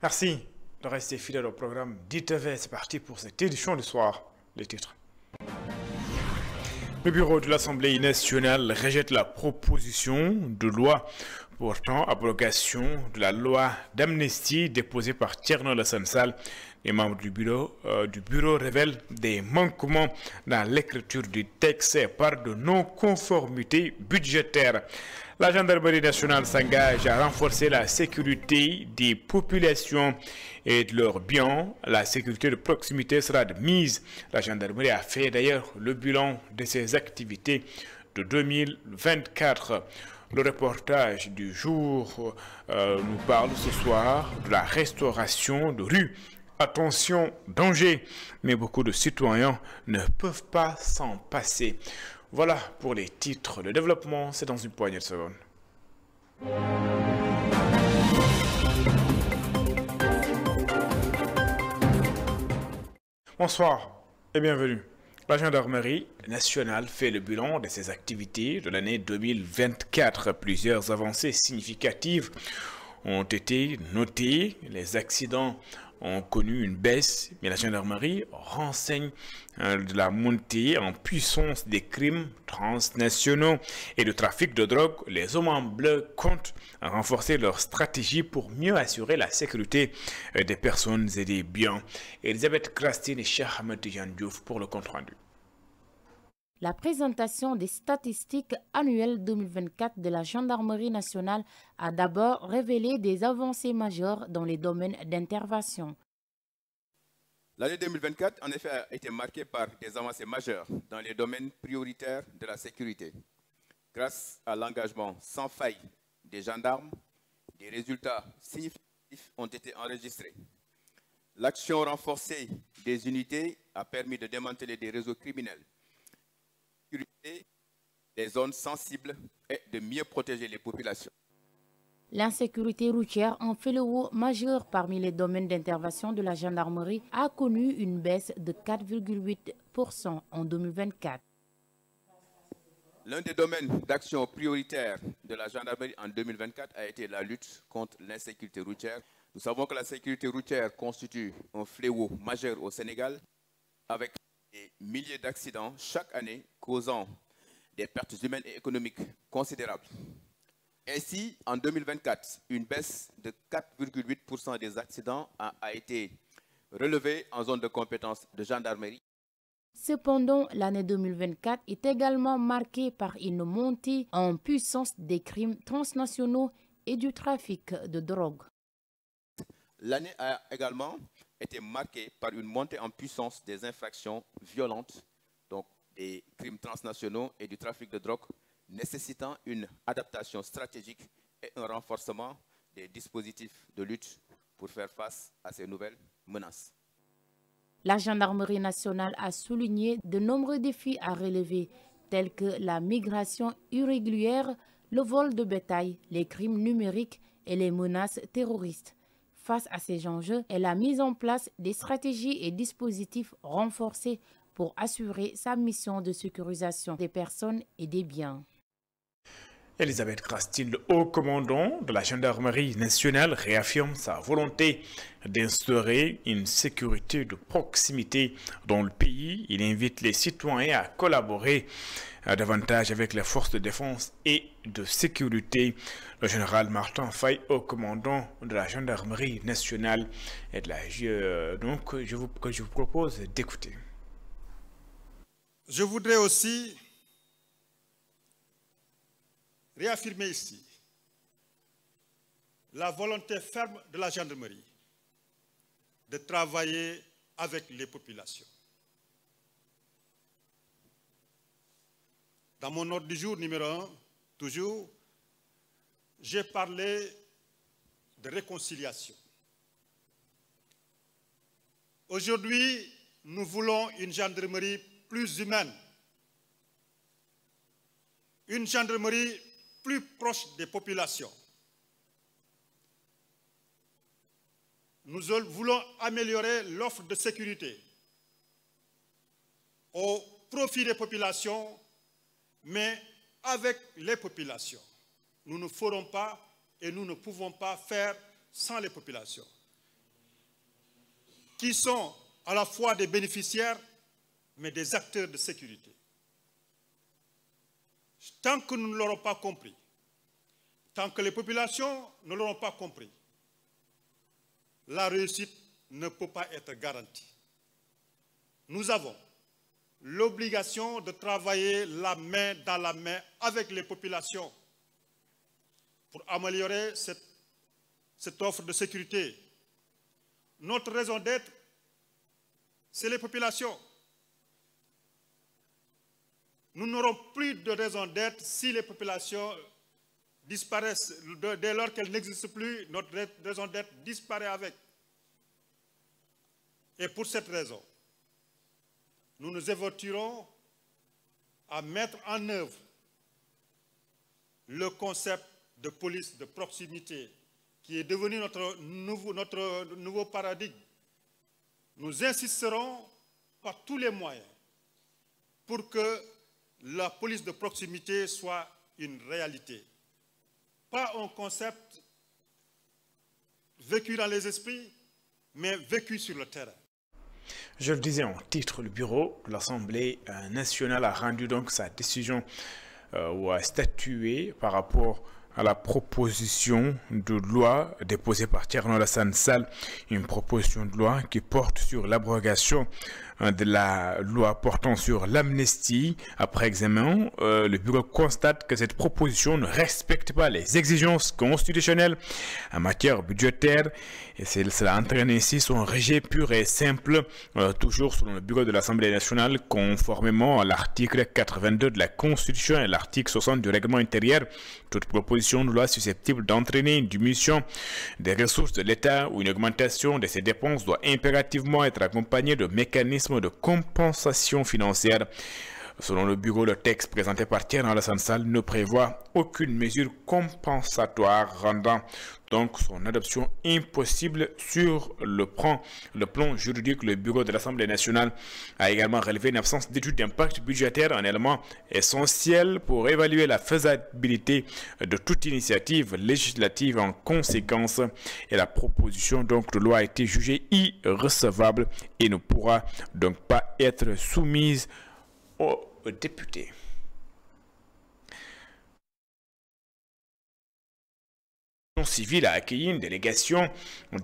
Merci de rester fidèle au programme d'ITV. C'est parti pour cette édition du soir. Les titres. Le bureau de l'Assemblée nationale rejette la proposition de loi portant abrogation de la loi d'amnistie déposée par Thierno Alassane Sall. Les membres du bureau révèlent des manquements dans l'écriture du texte par de non-conformités budgétaires. La gendarmerie nationale s'engage à renforcer la sécurité des populations et de leurs biens. La sécurité de proximité sera de mise. La gendarmerie a fait d'ailleurs le bilan de ses activités de 2024. Le reportage du jour nous parle ce soir de la restauration de rues. Attention, danger, mais beaucoup de citoyens ne peuvent pas s'en passer. Voilà pour les titres. Le développement, c'est dans une poignée de secondes. Bonsoir et bienvenue. La gendarmerie nationale fait le bilan de ses activités de l'année 2024. Plusieurs avancées significatives ont été notées. Les accidents ont connu une baisse, mais la gendarmerie renseigne de la montée en puissance des crimes transnationaux et de trafic de drogue. Les hommes en bleu comptent renforcer leur stratégie pour mieux assurer la sécurité des personnes et des biens. Elisabeth Christine et Cheikh Ahmed Tidiane Diouf pour le compte rendu. La présentation des statistiques annuelles 2024 de la Gendarmerie nationale a d'abord révélé des avancées majeures dans les domaines d'intervention. L'année 2024, en effet, a été marquée par des avancées majeures dans les domaines prioritaires de la sécurité. Grâce à l'engagement sans faille des gendarmes, des résultats significatifs ont été enregistrés. L'action renforcée des unités a permis de démanteler des réseaux criminels, des zones sensibles et de mieux protéger les populations. L'insécurité routière, un fléau majeur parmi les domaines d'intervention de la gendarmerie, a connu une baisse de 4,8% en 2024. L'un des domaines d'action prioritaire de la gendarmerie en 2024 a été la lutte contre l'insécurité routière. Nous savons que la sécurité routière constitue un fléau majeur au Sénégal, avec des milliers d'accidents chaque année causant des pertes humaines et économiques considérables. Ainsi, en 2024, une baisse de 4,8% des accidents a été relevée en zone de compétence de gendarmerie. Cependant, l'année 2024 est également marquée par une montée en puissance des crimes transnationaux et du trafic de drogue. L'année a également été marquée par une montée en puissance des infractions violentes, donc des crimes transnationaux et du trafic de drogue, nécessitant une adaptation stratégique et un renforcement des dispositifs de lutte pour faire face à ces nouvelles menaces. La gendarmerie nationale a souligné de nombreux défis à relever, tels que la migration irrégulière, le vol de bétail, les crimes numériques et les menaces terroristes. Face à ces enjeux, elle a mis en place des stratégies et dispositifs renforcés pour assurer sa mission de sécurisation des personnes et des biens. Elisabeth Christine, le haut commandant de la gendarmerie nationale, réaffirme sa volonté d'instaurer une sécurité de proximité dans le pays. Il invite les citoyens à collaborer davantage avec les forces de défense et de sécurité. Le général Martin Faye, haut commandant de la gendarmerie nationale, est là. Donc, je vous propose d'écouter. Je voudrais aussi réaffirmer ici la volonté ferme de la gendarmerie de travailler avec les populations. Dans mon ordre du jour numéro 1, toujours, j'ai parlé de réconciliation. Aujourd'hui, nous voulons une gendarmerie plus humaine, une gendarmerie plus proche des populations. Nous voulons améliorer l'offre de sécurité au profit des populations, mais avec les populations. Nous ne ferons pas et nous ne pouvons pas faire sans les populations. qui sont à la fois des bénéficiaires, mais des acteurs de sécurité. Tant que nous ne l'aurons pas compris, tant que les populations ne l'auront pas compris, la réussite ne peut pas être garantie. Nous avons l'obligation de travailler la main dans la main avec les populations pour améliorer cette offre de sécurité. Notre raison d'être, c'est les populations. Nous n'aurons plus de raison d'être si les populations disparaissent. Dès lors qu'elles n'existent plus, notre raison d'être disparaît avec. Et pour cette raison, nous nous évertuerons à mettre en œuvre le concept de police de proximité qui est devenu notre nouveau paradigme. Nous insisterons par tous les moyens pour que la police de proximité soit une réalité. Pas un concept vécu dans les esprits, mais vécu sur le terrain. Je le disais en titre, le bureau de l'Assemblée nationale a rendu donc sa décision ou a statué par rapport à la proposition de loi déposée par Thierno Alassane Sall, une proposition de loi qui porte sur l'abrogation de la loi portant sur l'amnistie. Après examen, le bureau constate que cette proposition ne respecte pas les exigences constitutionnelles en matière budgétaire et cela entraîne ainsi son rejet pur et simple, toujours selon le bureau de l'Assemblée nationale, conformément à l'article 82 de la Constitution et l'article 60 du règlement intérieur. Toute proposition de loi susceptible d'entraîner une diminution des ressources de l'État ou une augmentation de ses dépenses doit impérativement être accompagnée de mécanismes de compensation financière. Selon le bureau, le texte présenté par Thierno Alassane Sall ne prévoit aucune mesure compensatoire, rendant donc son adoption impossible sur le plan juridique. Le bureau de l'Assemblée nationale a également relevé une absence d'étude d'impact budgétaire, un élément essentiel pour évaluer la faisabilité de toute initiative législative en conséquence. Et la proposition donc de loi a été jugée irrecevable et ne pourra donc pas être soumise aux députés. Civile a accueilli une délégation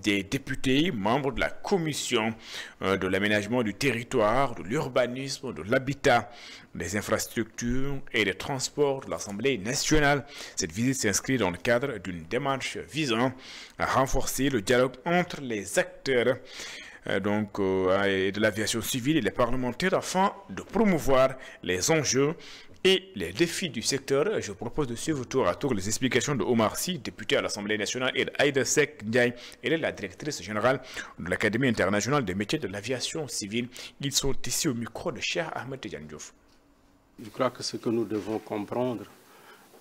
des députés membres de la commission de l'aménagement du territoire, de l'urbanisme, de l'habitat, des infrastructures et des transports de l'Assemblée nationale. Cette visite s'inscrit dans le cadre d'une démarche visant à renforcer le dialogue entre les acteurs de l'aviation civile et les parlementaires afin de promouvoir les enjeux et les défis du secteur. Je propose de suivre tour à tour les explications de Omar Sy, député à l'Assemblée nationale, et d'Aïda Seck Ndiaye. Elle est la directrice générale de l'Académie internationale des métiers de l'aviation civile. Ils sont ici au micro de Cheikh Ahmed Tidiane Diouf. Je crois que ce que nous devons comprendre,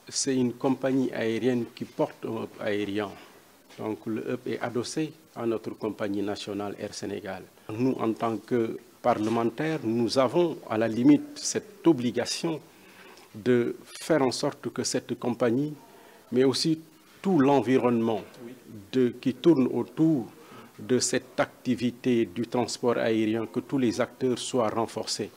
c'est une compagnie aérienne qui porte un hub aérien. Donc le hub est adossé à notre compagnie nationale Air Sénégal. Nous, en tant que parlementaires, nous avons à la limite cette obligation de faire en sorte que cette compagnie, mais aussi tout l'environnement qui tourne autour de cette activité du transport aérien, que tous les acteurs soient renforcés,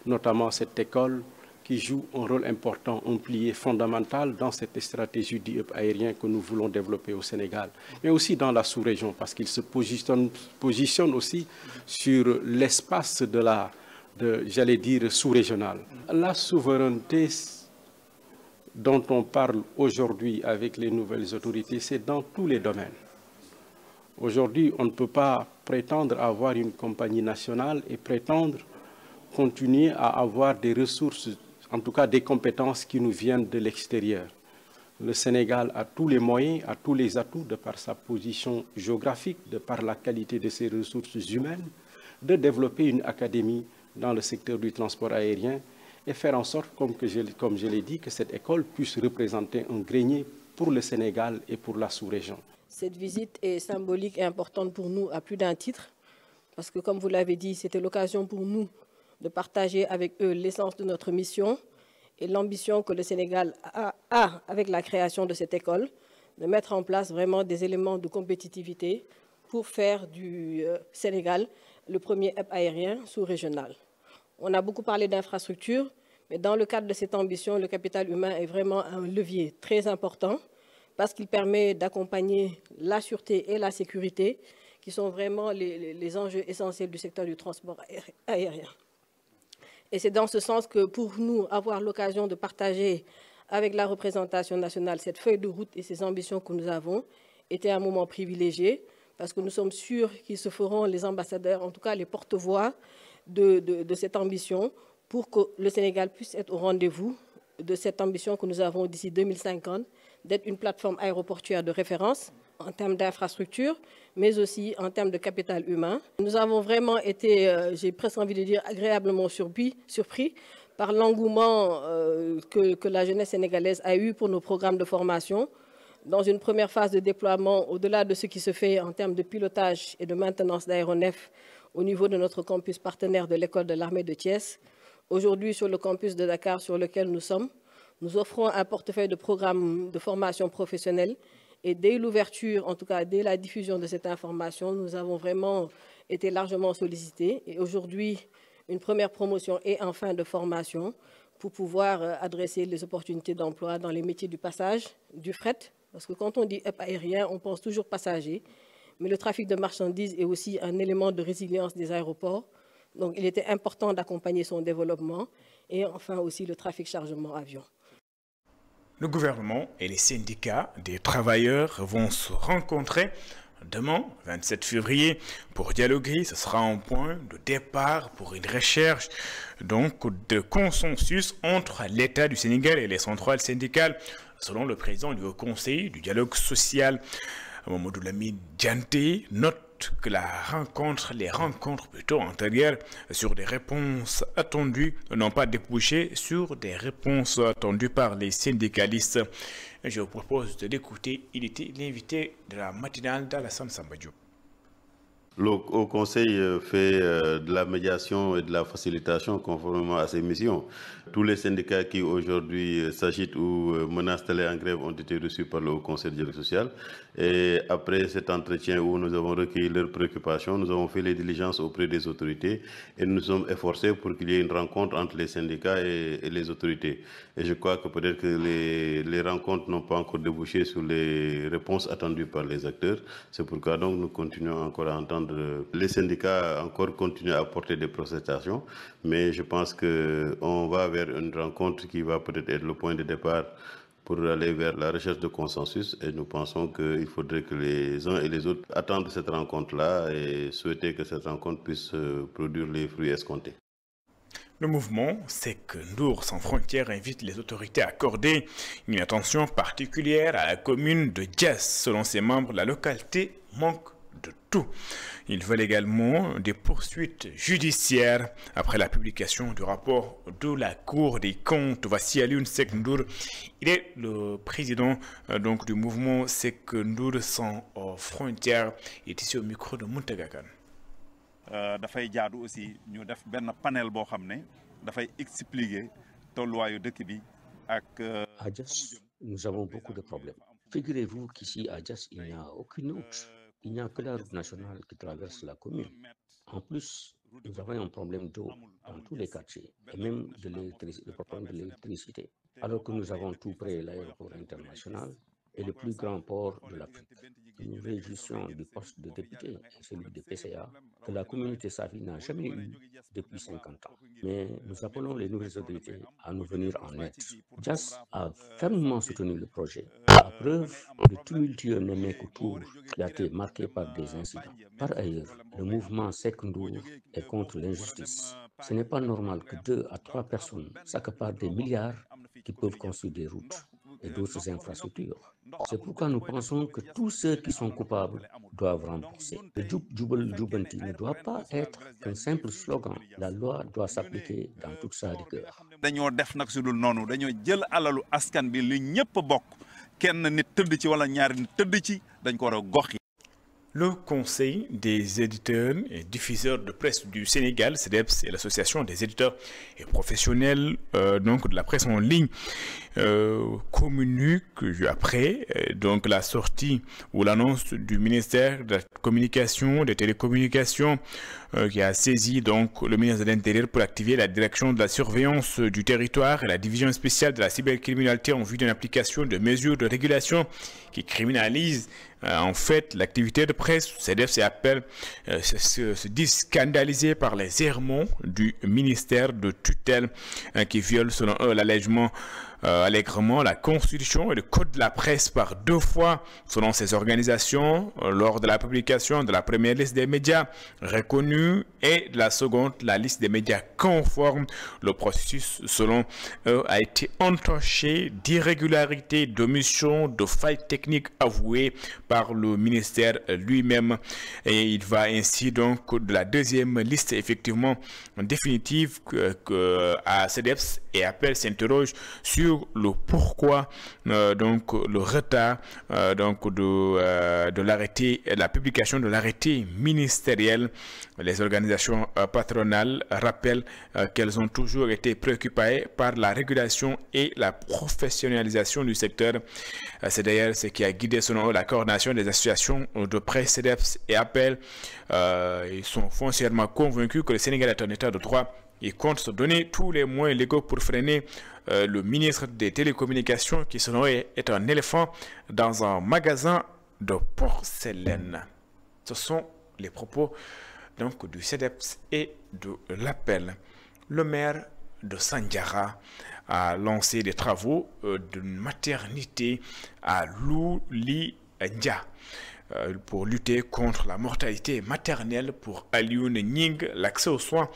notamment cette école qui joue un rôle important, un pilier fondamental dans cette stratégie du hub aérien que nous voulons développer au Sénégal, mais aussi dans la sous-région, parce qu'il se positionne aussi sur l'espace j'allais dire, sous-régional. La souveraineté dont on parle aujourd'hui avec les nouvelles autorités, c'est dans tous les domaines. Aujourd'hui, on ne peut pas prétendre avoir une compagnie nationale et prétendre continuer à avoir des ressources, en tout cas des compétences qui nous viennent de l'extérieur. Le Sénégal a tous les moyens, a tous les atouts, de par sa position géographique, de par la qualité de ses ressources humaines, de développer une académie dans le secteur du transport aérien et faire en sorte, comme je l'ai dit, que cette école puisse représenter un grenier pour le Sénégal et pour la sous-région. Cette visite est symbolique et importante pour nous à plus d'un titre, parce que comme vous l'avez dit, c'était l'occasion pour nous de partager avec eux l'essence de notre mission et l'ambition que le Sénégal a avec la création de cette école, de mettre en place vraiment des éléments de compétitivité pour faire du Sénégal le premier hub aérien sous-régional. On a beaucoup parlé d'infrastructures, mais dans le cadre de cette ambition, le capital humain est vraiment un levier très important parce qu'il permet d'accompagner la sûreté et la sécurité, qui sont vraiment les enjeux essentiels du secteur du transport aérien. Et c'est dans ce sens que pour nous, avoir l'occasion de partager avec la représentation nationale cette feuille de route et ces ambitions que nous avons était un moment privilégié, parce que nous sommes sûrs qu'ils se feront les ambassadeurs, en tout cas les porte-voix de cette ambition, pour que le Sénégal puisse être au rendez-vous de cette ambition que nous avons d'ici 2050, d'être une plateforme aéroportuaire de référence en termes d'infrastructure, mais aussi en termes de capital humain. Nous avons vraiment été, j'ai presque envie de dire, agréablement surpris par l'engouement que la jeunesse sénégalaise a eu pour nos programmes de formation. Dans une première phase de déploiement, au-delà de ce qui se fait en termes de pilotage et de maintenance d'aéronefs au niveau de notre campus partenaire de l'école de l'armée de Thiès, aujourd'hui sur le campus de Dakar sur lequel nous sommes, nous offrons un portefeuille de programmes de formation professionnelle et dès l'ouverture, en tout cas dès la diffusion de cette information, nous avons vraiment été largement sollicités. Et aujourd'hui, une première promotion est en fin de formation pour pouvoir adresser les opportunités d'emploi dans les métiers du passage, du fret, parce que quand on dit hub aérien, on pense toujours passager, mais le trafic de marchandises est aussi un élément de résilience des aéroports. Donc il était important d'accompagner son développement et enfin aussi le trafic chargement avion. Le gouvernement et les syndicats des travailleurs vont se rencontrer demain, 27 février, pour dialoguer. Ce sera un point de départ pour une recherche donc, de consensus entre l'État du Sénégal et les centrales syndicales, selon le président du Haut Conseil du dialogue social, Mamadou Lamine Dianté, note que les rencontres plutôt antérieures sur des réponses attendues n'ont pas débouché sur des réponses attendues par les syndicalistes. Je vous propose de l'écouter. Il était l'invité de la matinale d'Alassane Samba Diop. Le Haut Conseil fait de la médiation et de la facilitation conformément à ses missions. Tous les syndicats qui aujourd'hui s'agitent ou menacent d'aller en grève ont été reçus par le Haut Conseil du dialogue social. Et après cet entretien où nous avons recueilli leurs préoccupations, nous avons fait les diligences auprès des autorités et nous sommes efforcés pour qu'il y ait une rencontre entre les syndicats et les autorités. Et je crois que peut-être que les rencontres n'ont pas encore débouché sur les réponses attendues par les acteurs. C'est pourquoi donc nous continuons encore à entendre les syndicats encore continuent à apporter des protestations, mais je pense qu'on va vers une rencontre qui va peut-être être le point de départ pour aller vers la recherche de consensus et nous pensons qu'il faudrait que les uns et les autres attendent cette rencontre-là et souhaiter que cette rencontre puisse produire les fruits escomptés. Le mouvement Sek Ndour sans frontières invite les autorités à accorder une attention particulière à la commune de Diass. Selon ses membres, la localité manque de tout. Ils veulent également des poursuites judiciaires après la publication du rapport de la Cour des comptes. Voici Alioune Sek Ndour. Il est le président donc, du mouvement Sek Ndour sans frontières. Il est ici au micro de Mountaga Kane. dafay jaadu aussi ñu def benn panel boo xam ne dafay expliquer tolluwaayu dëkk bi ak. À Diass, nous avons beaucoup de problèmes. Figurez-vous qu'ici à Diass, il n'y a aucune route. Il n'y a que la route nationale qui traverse la commune. En plus, nous avons un problème d'eau dans tous les quartiers et même le problème de l'électricité. Alors que nous avons tout près l'aéroport international et le plus grand port de l'Afrique. Nous réjouissons du poste de député et celui de PCA que la communauté Safi n'a jamais eu depuis 50 ans. Mais nous appelons les nouvelles autorités à nous venir en aide. Diass a fermement soutenu le projet. La preuve du tumultueux Némékou Tour qui a été marqué par des incidents. Par ailleurs, le mouvement Sek Ndour est contre l'injustice. Ce n'est pas normal que 2 à 3 personnes s'accaparent des milliards qui peuvent construire des routes et d'autres infrastructures. C'est pourquoi nous pensons que tous ceux qui sont coupables doivent rembourser. Le Djoub Djoubal Djoubanti ne doit pas être un simple slogan. La loi doit s'appliquer dans toute sa rigueur. dañoo def nag su dul noonu dañoo jël alalu askan bi li ñëpp bokk kenn nit tëdd ci wala ñaari nit tëdd ci dañ ko war a gox yi. Le Conseil des éditeurs et diffuseurs de presse du Sénégal, CEDEPS, et l'Association des éditeurs et professionnels donc de la presse en ligne communiquent après donc la sortie ou l'annonce du ministère de la Communication, des Télécommunications qui a saisi donc le ministre de l'Intérieur pour activer la direction de la surveillance du territoire et la division spéciale de la cybercriminalité en vue d'une application de mesures de régulation qui criminalisent en fait l'activité de presse. CEDEPS appelle se disent scandalisés par les errements du ministère de tutelle qui viole selon eux l'allègement allègrement la Constitution et le Code de la presse par 2 fois selon ces organisations lors de la publication de la première liste des médias reconnus et de la seconde, la liste des médias conformes. Le processus selon eux a été entaché d'irrégularités, d'omissions, de failles techniques avouées par le ministère lui-même et il va ainsi donc de la deuxième liste effectivement définitive à CEDEPS et appelle s'interroge sur le pourquoi donc le retard donc de l'arrêté, la publication de l'arrêté ministériel. Les organisations patronales rappellent qu'elles ont toujours été préoccupées par la régulation et la professionnalisation du secteur. C'est d'ailleurs ce qui a guidé selon eux la coordination des associations de presse CEDEPS et appellent. Ils sont foncièrement convaincus que le Sénégal est un état de droit. Il compte se donner tous les moyens légaux pour freiner le ministre des Télécommunications qui selon eux est un éléphant dans un magasin de porcelaine. Ce sont les propos donc du CEDEPS et de l'appel. Le maire de Sandiara a lancé des travaux d'une maternité à Loulindia pour lutter contre la mortalité maternelle. Pour Alioune Ning, l'accès aux soins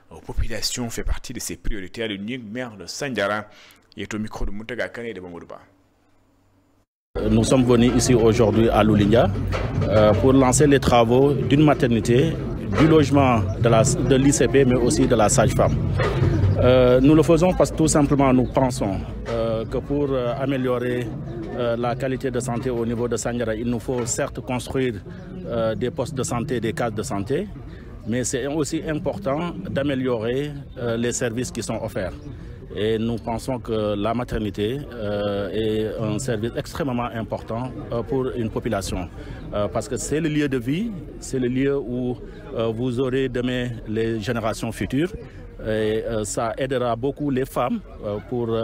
aux populations fait partie de ses priorités. Alioune Ning, maire de Sandiara, est au micro de Moutaga Kane et de Bamourouba. Nous sommes venus ici aujourd'hui à Loulindia pour lancer les travaux d'une maternité, du logement de l'ICP, mais aussi de la sage-femme. Nous le faisons parce que tout simplement nous pensons que pour améliorer la qualité de santé au niveau de Sandiara, il nous faut certes construire des postes de santé, des cases de santé, mais c'est aussi important d'améliorer les services qui sont offerts. Et nous pensons que la maternité est un service extrêmement important pour une population. Parce que c'est le lieu de vie, c'est le lieu où vous aurez demain les générations futures. Et ça aidera beaucoup les femmes pour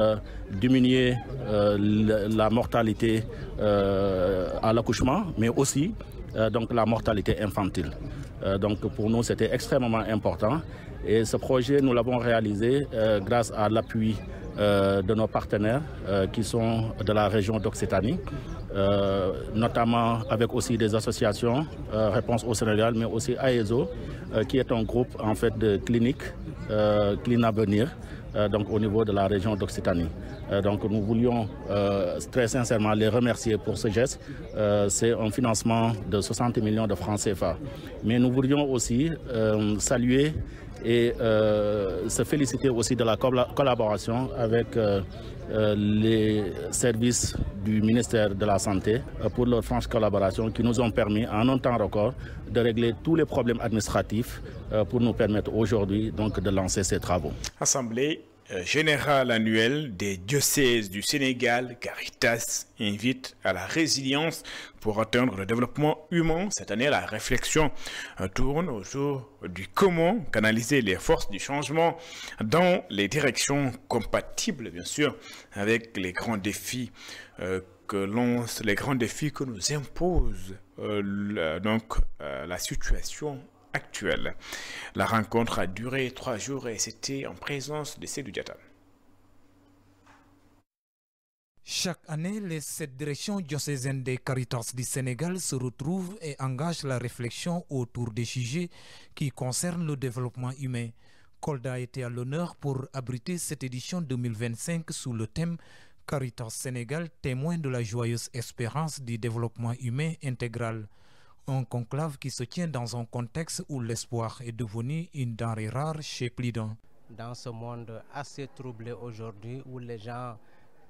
diminuer la mortalité à l'accouchement, mais aussi donc la mortalité infantile. Donc pour nous, c'était extrêmement important. Et ce projet, nous l'avons réalisé grâce à l'appui de nos partenaires qui sont de la région d'Occitanie, notamment avec aussi des associations, Réponse au Sénégal, mais aussi AESO, qui est un groupe en fait de cliniques, Clinavenir, donc au niveau de la région d'Occitanie. Donc nous voulions très sincèrement les remercier pour ce geste. C'est un financement de 60 millions de francs CFA. Mais nous voulions aussi saluer et se féliciter aussi de la collaboration avec les services du ministère de la Santé pour leur franche collaboration qui nous ont permis en un temps record de régler tous les problèmes administratifs pour nous permettre aujourd'hui donc de lancer ces travaux. Assemblée générale annuelle des diocèses du Sénégal, Caritas invite à la résilience pour atteindre le développement humain. Cette année, la réflexion tourne autour du comment canaliser les forces du changement dans les directions compatibles, bien sûr, avec les grands défis que nous impose la situation actuelle. La rencontre a duré 3 jours et c'était en présence de Seydou Diatta. Chaque année, les 7 directions diocésaines des Caritas du Sénégal se retrouvent et engagent la réflexion autour des sujets qui concernent le développement humain. Kolda a été à l'honneur pour abriter cette édition 2025 sous le thème Caritas Sénégal, témoin de la joyeuse espérance du développement humain intégral. Un conclave qui se tient dans un contexte où l'espoir est devenu une denrée rare chez plus d'un. Dans ce monde assez troublé aujourd'hui où les gens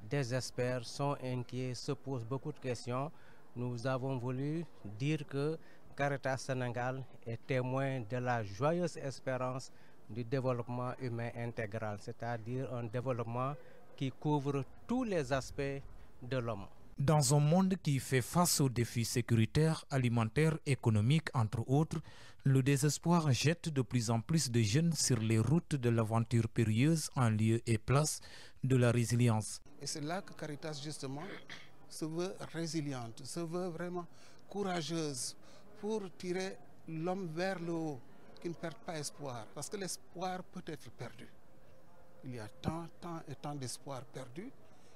désespèrent, sont inquiets, se posent beaucoup de questions, nous avons voulu dire que Caritas Sénégal est témoin de la joyeuse espérance du développement humain intégral, c'est-à-dire un développement qui couvre tous les aspects de l'homme. Dans un monde qui fait face aux défis sécuritaires, alimentaires, économiques, entre autres, le désespoir jette de plus en plus de jeunes sur les routes de l'aventure périlleuse en lieu et place de la résilience. Et c'est là que Caritas, justement, se veut résiliente, se veut vraiment courageuse pour tirer l'homme vers le haut, qui ne perd pas espoir. Parce que l'espoir peut être perdu. Il y a tant et tant d'espoir perdu,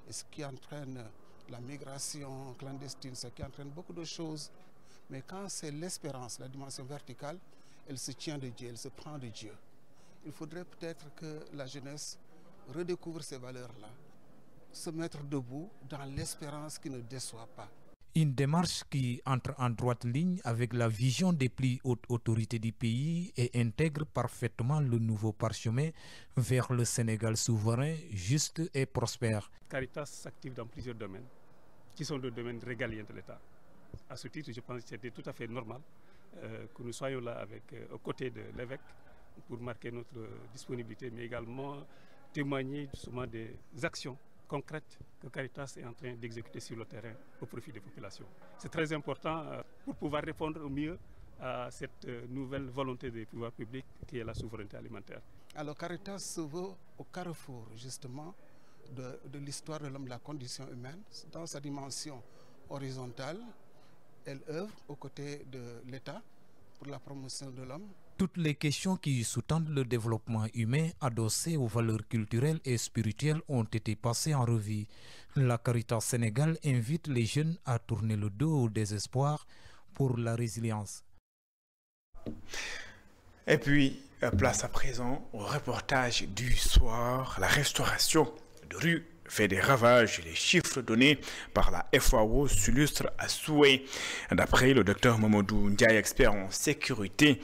et ce qui entraîne la migration clandestine, ce qui entraîne beaucoup de choses. Mais quand c'est l'espérance, la dimension verticale, elle se tient de Dieu, elle se prend de Dieu. Il faudrait peut-être que la jeunesse redécouvre ces valeurs-là, se mettre debout dans l'espérance qui ne déçoit pas. Une démarche qui entre en droite ligne avec la vision des plus hautes autorités du pays et intègre parfaitement le nouveau parchemin vers le Sénégal souverain, juste et prospère. Caritas s'active dans plusieurs domaines, qui sont des domaines régaliens de l'État. À ce titre, je pense que c'était tout à fait normal que nous soyons là aux côtés de l'évêque pour marquer notre disponibilité, mais également témoigner justement des actions concrètes que Caritas est en train d'exécuter sur le terrain au profit des populations. C'est très important pour pouvoir répondre au mieux à cette nouvelle volonté des pouvoirs publics qui est la souveraineté alimentaire. Alors Caritas se veut au carrefour justement de l'histoire de l'homme, de la condition humaine. Dans sa dimension horizontale, elle œuvre aux côtés de l'État pour la promotion de l'homme. Toutes les questions qui sous-tendent le développement humain adossées aux valeurs culturelles et spirituelles ont été passées en revue. La Caritas Sénégal invite les jeunes à tourner le dos au désespoir pour la résilience. Et puis, place à présent au reportage du soir. La restauration de rue fait des ravages. Les chiffres donnés par la FAO s'illustrent à souhait. D'après le docteur Mamadou Ndiaye, expert en sécurité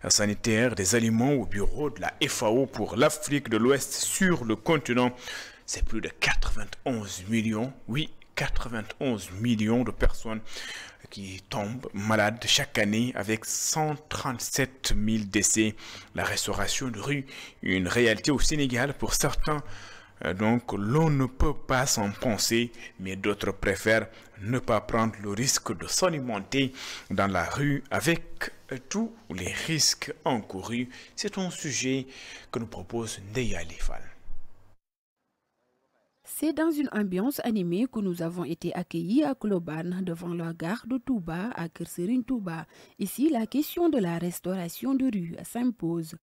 sanitaire des aliments au bureau de la FAO pour l'Afrique de l'Ouest sur le continent, c'est plus de 91 millions, oui, 91 millions de personnes qui tombent malades chaque année avec 137 000 décès. La restauration de rue, une réalité au Sénégal pour certains. Donc l'on ne peut pas s'en penser, mais d'autres préfèrent ne pas prendre le risque de s'alimenter dans la rue avec tous les risques encourus. C'est un sujet que nous propose Ndeya Lifal. C'est dans une ambiance animée que nous avons été accueillis à Koloban devant la gare de Touba à Kerserine Touba. Ici, la question de la restauration de rue s'impose.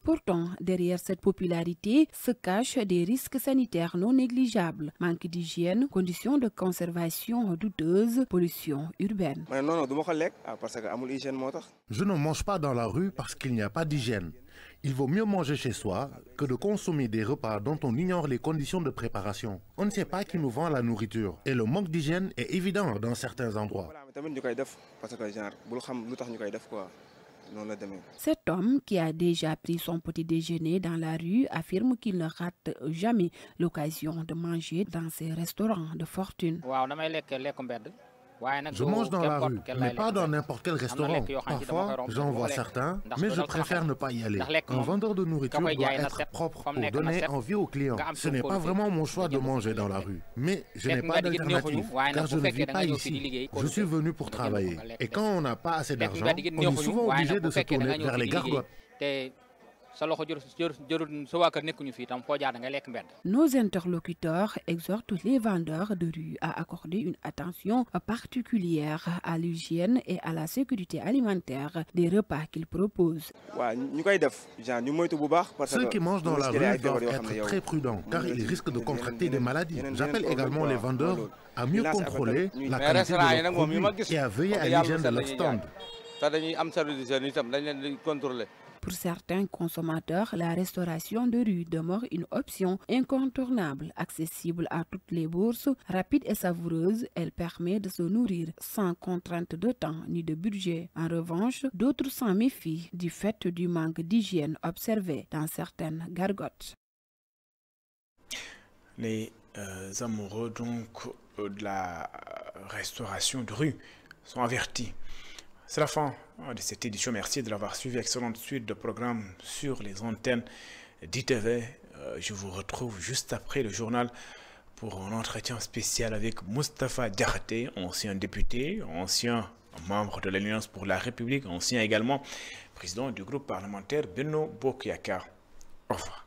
Pourtant, derrière cette popularité se cachent des risques sanitaires non négligeables. Manque d'hygiène, conditions de conservation douteuses, pollution urbaine. Je ne mange pas dans la rue parce qu'il n'y a pas d'hygiène. Il vaut mieux manger chez soi que de consommer des repas dont on ignore les conditions de préparation. On ne sait pas qui nous vend la nourriture et le manque d'hygiène est évident dans certains endroits. Cet homme qui a déjà pris son petit déjeuner dans la rue affirme qu'il ne rate jamais l'occasion de manger dans ces restaurants de fortune. Je mange dans la rue, mais pas dans n'importe quel restaurant. Parfois, j'en vois certains, mais je préfère ne pas y aller. Un vendeur de nourriture doit être propre pour donner envie aux clients. Ce n'est pas vraiment mon choix de manger dans la rue, mais je n'ai pas d'alternative, car je ne vis pas ici. Je suis venu pour travailler. Et quand on n'a pas assez d'argent, on est souvent obligé de se tourner vers les gargotes. Nos interlocuteurs exhortent les vendeurs de rue à accorder une attention particulière à l'hygiène et à la sécurité alimentaire des repas qu'ils proposent. Ceux qui mangent dans la rue doivent être très prudents car ils risquent de contracter des maladies. J'appelle également les vendeurs à mieux contrôler la qualité de leurs produits et à veiller à l'hygiène de leur stand. Pour certains consommateurs, la restauration de rue demeure une option incontournable, accessible à toutes les bourses, rapide et savoureuse. Elle permet de se nourrir sans contrainte de temps ni de budget. En revanche, d'autres s'en méfient du fait du manque d'hygiène observé dans certaines gargotes. Les amoureux donc de la restauration de rue sont avertis. C'est la fin de cette édition. Merci de l'avoir suivi. Excellente suite de programmes sur les antennes d'ITV. Je vous retrouve juste après le journal pour un entretien spécial avec Moustapha Diakhaté, ancien député, ancien membre de l'Alliance pour la République, ancien également président du groupe parlementaire Benno Bokk Yakaar. Au revoir.